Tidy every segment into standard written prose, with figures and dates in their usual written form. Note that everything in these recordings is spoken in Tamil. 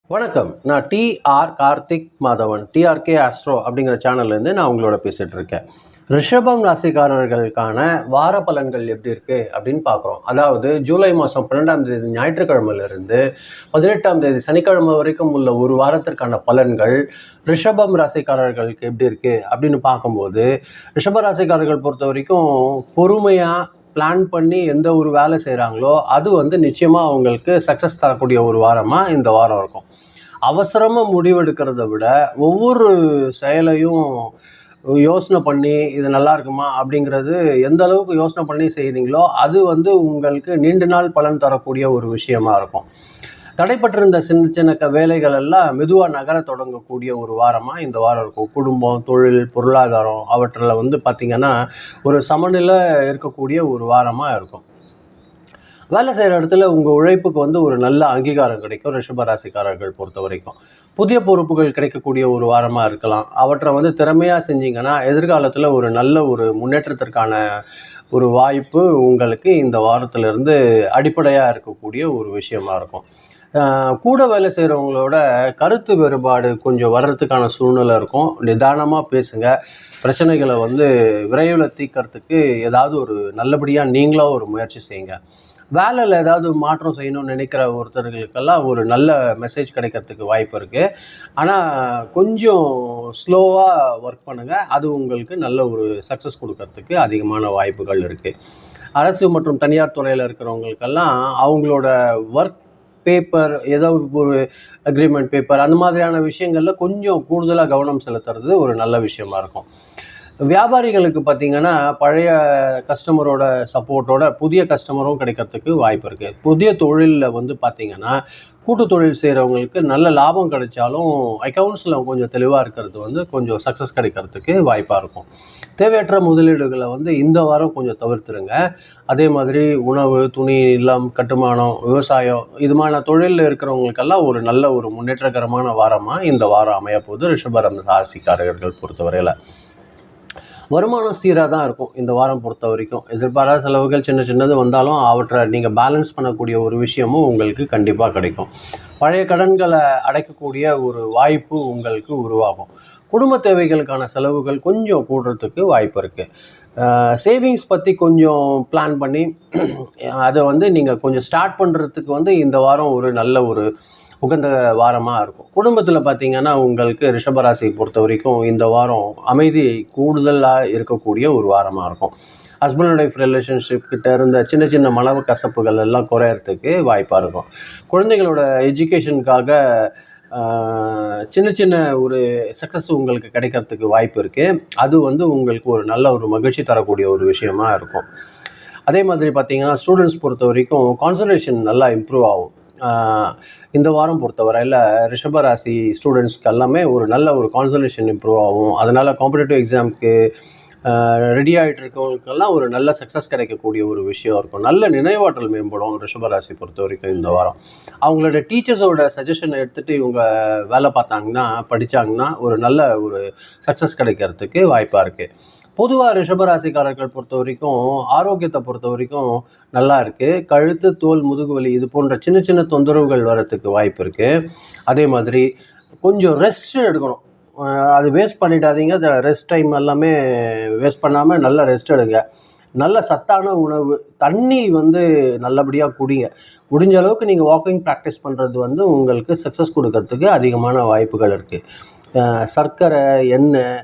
வணக்கம். நான் DR Karthik Madhavan. DRK Astro அப்படிங்கிற சேனல்லேருந்து நான் உங்களோட பேசிட்டு இருக்கேன். ரிஷபம் ராசிக்காரர்களுக்கான வார பலன்கள் எப்படி இருக்கு அப்படின்னு பார்க்குறோம். அதாவது ஜூலை மாதம் 12ஆம் தேதி ஞாயிற்றுக்கிழமையிலிருந்து 18ஆம் தேதி சனிக்கிழமை வரைக்கும் உள்ள ஒரு வாரத்திற்கான பலன்கள் ரிஷபம் ராசிக்காரர்களுக்கு எப்படி இருக்கு அப்படின்னு பார்க்கும்போது, ரிஷப ராசிக்காரர்கள் பொறுத்த வரைக்கும் பொறுமையாக பிளான் பண்ணி எந்த ஒரு வேலை செய்கிறாங்களோ அது நிச்சயமாக அவங்களுக்கு சக்ஸஸ் தரக்கூடிய ஒரு வாரமாக இந்த வாரம் இருக்கும். அவசரமாக முடிவெடுக்கிறத விட ஒவ்வொரு செயலையும் யோசனை பண்ணி இது நல்லா இருக்குமா அப்படிங்கிறது எந்த அளவுக்கு யோசனை பண்ணி செய்கிறீங்களோ அது உங்களுக்கு நீண்ட நாள் பலன் தரக்கூடிய ஒரு விஷயமா இருக்கும். தடைப்பட்டிருந்த சின்ன சின்ன வேலைகள் எல்லாம் மெதுவாக நகர தொடங்கக்கூடிய ஒரு வாரமாக இந்த வாரம் இருக்கும். குடும்பம், தொழில், பொருளாதாரம் அவற்றில் பார்த்திங்கன்னா ஒரு சமநிலை இருக்கக்கூடிய ஒரு வாரமாக இருக்கும். வேலை செய்கிற இடத்துல உங்கள் உழைப்புக்கு ஒரு நல்ல அங்கீகாரம் கிடைக்கும். ரிஷபராசிக்காரர்கள் பொறுத்த வரைக்கும் புதிய பொறுப்புகள் கிடைக்கக்கூடிய ஒரு வாரமாக இருக்கலாம். அவற்றை திறமையாக செஞ்சீங்கன்னா எதிர்காலத்தில் ஒரு நல்ல ஒரு முன்னேற்றத்திற்கான ஒரு வாய்ப்பு உங்களுக்கு இந்த வாரத்திலிருந்து அடிப்படையாக இருக்கக்கூடிய ஒரு விஷயமா இருக்கும். கூட வேலை செய்கிறவங்களோட கருத்து வேறுபாடு கொஞ்சம் வர்றதுக்கான சூழ்நிலை இருக்கும். நிதானமாக பேசுங்க. பிரச்சனைகளை விரைவில் தீர்க்கறதுக்கு ஏதாவது ஒரு நல்லபடியாக நீங்களாக ஒரு முயற்சி செய்யுங்க. வேலையில் ஏதாவது மாற்றம் செய்யணும்னு நினைக்கிற ஒருத்தர்களுக்கெல்லாம் ஒரு நல்ல மெசேஜ் கிடைக்கிறதுக்கு வாய்ப்பு இருக்குது. ஆனால் கொஞ்சம் ஸ்லோவாக ஒர்க் பண்ணுங்கள். அது உங்களுக்கு நல்ல ஒரு சக்ஸஸ் கொடுக்கறதுக்கு அதிகமான வாய்ப்புகள் இருக்குது. அரசு மற்றும் தனியார் துறையில் இருக்கிறவங்களுக்கெல்லாம் அவங்களோட ஒர்க் பேப்பர், ஏதோ ஒரு அக்ரிமெண்ட் பேப்பர் அந்த மாதிரியான விஷயங்களில் கொஞ்சம் கூடுதலாக கவனம் செலுத்துறது ஒரு நல்ல விஷயமா இருக்கும். வியாபாரிகளுக்கு பார்த்திங்கன்னா பழைய கஸ்டமரோட சப்போர்ட்டோட புதிய கஸ்டமரும் கிடைக்கிறதுக்கு வாய்ப்பு இருக்குது. புதிய தொழிலில் பார்த்திங்கன்னா கூட்டு தொழில் செய்கிறவங்களுக்கு நல்ல லாபம் கிடைச்சாலும் அக்கௌண்ட்ஸில் கொஞ்சம் தெளிவாக இருக்கிறது கொஞ்சம் சக்ஸஸ் கிடைக்கிறதுக்கு வாய்ப்பாக இருக்கும். தேவையற்ற முதலீடுகளை இந்த வாரம் கொஞ்சம் தவிர்த்துருங்க. அதே மாதிரி உணவு, துணி, இல்லம், கட்டுமானம், விவசாயம் இதுமான தொழிலில் இருக்கிறவங்களுக்கெல்லாம் ஒரு நல்ல ஒரு முன்னேற்றகரமான வாரமாக இந்த வாரம் அமையப்போகுது. ரிஷபம் ராசிக்காரர்கள் பொறுத்தவரையில் வருமானம் சீராக தான் இருக்கும் இந்த வாரம் பொறுத்த வரைக்கும். எதிர்பாராத செலவுகள் சின்ன சின்னது வந்தாலும் அவற்றை நீங்கள் பேலன்ஸ் பண்ணக்கூடிய ஒரு விஷயமும் உங்களுக்கு கண்டிப்பாக கிடைக்கும். பழைய கடன்களை அடைக்கக்கூடிய ஒரு வாய்ப்பு உங்களுக்கு உருவாகும். குடும்ப தேவைகளுக்கான செலவுகள் கொஞ்சம் கூடுறதுக்கு வாய்ப்பு இருக்குது. சேவிங்ஸ் பற்றி கொஞ்சம் பிளான் பண்ணி அதை நீங்கள் கொஞ்சம் ஸ்டார்ட் பண்ணுறதுக்கு இந்த வாரம் ஒரு நல்ல ஒரு உகந்த வாரமாக இருக்கும். குடும்பத்தில் பார்த்திங்கன்னா உங்களுக்கு ரிஷபராசியை பொறுத்த வரைக்கும் இந்த வாரம் அமைதி கூடுதலாக இருக்கக்கூடிய ஒரு வாரமாக இருக்கும். ஹஸ்பண்ட் அண்ட் ஒய்ஃப் ரிலேஷன்ஷிப் கிட்ட இருந்த சின்ன சின்ன மனவு கசப்புகள் எல்லாம் குறையறதுக்கு வாய்ப்பாக இருக்கும். குழந்தைகளோட எஜுகேஷனுக்காக சின்ன சின்ன ஒரு சக்ஸஸ் உங்களுக்கு கிடைக்கிறதுக்கு வாய்ப்பு இருக்குது. அது உங்களுக்கு ஒரு நல்ல ஒரு மகிழ்ச்சி தரக்கூடிய ஒரு விஷயமா இருக்கும். அதே மாதிரி பார்த்திங்கன்னா ஸ்டூடெண்ட்ஸ் பொறுத்த வரைக்கும் கான்சன்ட்ரேஷன் நல்லா இம்ப்ரூவ் ஆகும். இந்த வாரம் பொறுத்தவரையில் ரிஷபராசி ஸ்டூடெண்ட்ஸ்க்கு எல்லாமே ஒரு நல்ல ஒரு கான்சன்ட்ரேஷன் இம்ப்ரூவ் ஆகும். அதனால் காம்படிட்டிவ் எக்ஸாமுக்கு ரெடி ஆகிட்டு இருக்கவங்களுக்கெல்லாம் ஒரு நல்ல சக்ஸஸ் கிடைக்கக்கூடிய ஒரு விஷயம் இருக்கும். நல்ல நினைவாற்றல் மேம்படும் ரிஷபராசி பொறுத்த வரைக்கும் இந்த வாரம். அவங்களோட டீச்சர்ஸோட சஜஷனை எடுத்துகிட்டு இவங்க வேலை பார்த்தாங்கன்னா படித்தாங்கன்னா ஒரு நல்ல ஒரு சக்ஸஸ் கிடைக்கிறதுக்கு வாய்ப்பாக இருக்குது. பொதுவாக ரிஷபராசிக்காரர்கள் பொறுத்த வரைக்கும் ஆரோக்கியத்தை பொறுத்த வரைக்கும் நல்லா இருக்குது. கழுத்து, தோல், முதுகுவலி இது போன்ற சின்ன சின்ன தொந்தரவுகள் வரத்துக்கு வாய்ப்பு இருக்குது. அதே மாதிரி கொஞ்சம் ரெஸ்ட் எடுக்கணும். அது வேஸ்ட் பண்ணிடாதீங்க. ரெஸ்ட் டைம் எல்லாமே வேஸ்ட் பண்ணாமல் நல்லா ரெஸ்ட் எடுங்க. நல்ல சத்தான உணவு, தண்ணி நல்லபடியாக குடிங்க. முடிஞ்ச அளவுக்கு நீங்கள் வாக்கிங் ப்ராக்டிஸ் பண்ணுறது உங்களுக்கு சக்ஸஸ் கொடுக்கறதுக்கு அதிகமான வாய்ப்புகள் இருக்குது. சர்க்கரை, எண்ணெய்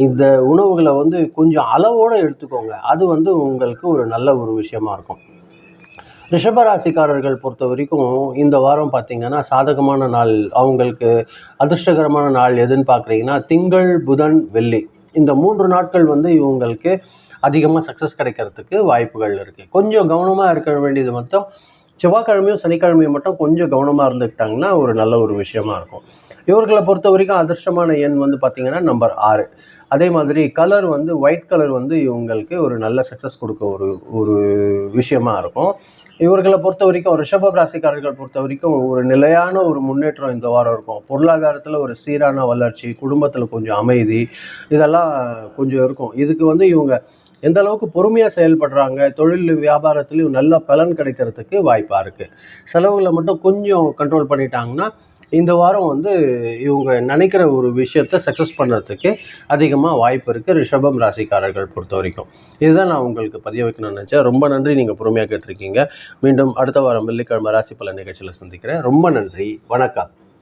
இந்த உணவுகளை கொஞ்சம் அளவோடு எடுத்துக்கோங்க. அது உங்களுக்கு ஒரு நல்ல ஒரு விஷயமா இருக்கும். ரிஷபராசிக்காரர்கள் பொறுத்த வரைக்கும் இந்த வாரம் பார்த்திங்கன்னா சாதகமான நாள், அவங்களுக்கு அதிர்ஷ்டகரமான நாள் எதுன்னு பார்க்குறீங்கன்னா திங்கள், புதன், வெள்ளி இந்த 3 நாட்கள் இவங்களுக்கு அதிகமாக சக்ஸஸ் கிடைக்கிறதுக்கு வாய்ப்புகள் இருக்குது. கொஞ்சம் கவனமாக இருக்க வேண்டியது மட்டும் செவ்வாய்க்கிழமையும் சனிக்கிழமையும் மட்டும் கொஞ்சம் கவனமாக இருந்துக்கிட்டாங்கன்னா ஒரு நல்ல ஒரு விஷயமா இருக்கும். இவர்களை பொறுத்த வரைக்கும் அதிர்ஷ்டமான எண் பார்த்திங்கன்னா நம்பர் 6. அதே மாதிரி கலர் ஒயிட் கலர் இவங்களுக்கு ஒரு நல்ல சக்ஸஸ் கொடுக்க ஒரு விஷயமா இருக்கும். இவர்களை பொறுத்த வரைக்கும் ரிஷப ராசிக்காரர்கள் பொறுத்த வரைக்கும் ஒரு நிலையான ஒரு முன்னேற்றம் இந்த வாரம் இருக்கும். பொருளாதாரத்தில் ஒரு சீரான வளர்ச்சி, குடும்பத்தில் கொஞ்சம் அமைதி இதெல்லாம் கொஞ்சம் இருக்கும். இதுக்கு இவங்க எந்த அளவுக்கு பொறுமையாக செயல்படுறாங்க, தொழில் வியாபாரத்துலேயும் நல்ல பலன் கிடைக்கிறதுக்கு வாய்ப்பாக இருக்குது. செலவுகளை மட்டும் கொஞ்சம் கண்ட்ரோல் பண்ணிட்டாங்கன்னா இந்த வாரம் வந்து இவங்க நினைக்கிற ஒரு விஷயத்த சக்ஸஸ் பண்ணுறதுக்கு அதிகமாக வாய்ப்பு இருக்குது ரிஷபம் ராசிக்காரர்கள் பொறுத்த வரைக்கும். இதுதான் நான் உங்களுக்கு பதிய வைக்கணும்னு நினச்சேன். ரொம்ப நன்றி, நீங்கள் பொறுமையாக கேட்டிருக்கீங்க. மீண்டும் அடுத்த வாரம் வெள்ளிக்கிழமை ராசி பலன் நிகழ்ச்சியில் சந்திக்கிறேன். ரொம்ப நன்றி, வணக்கம்.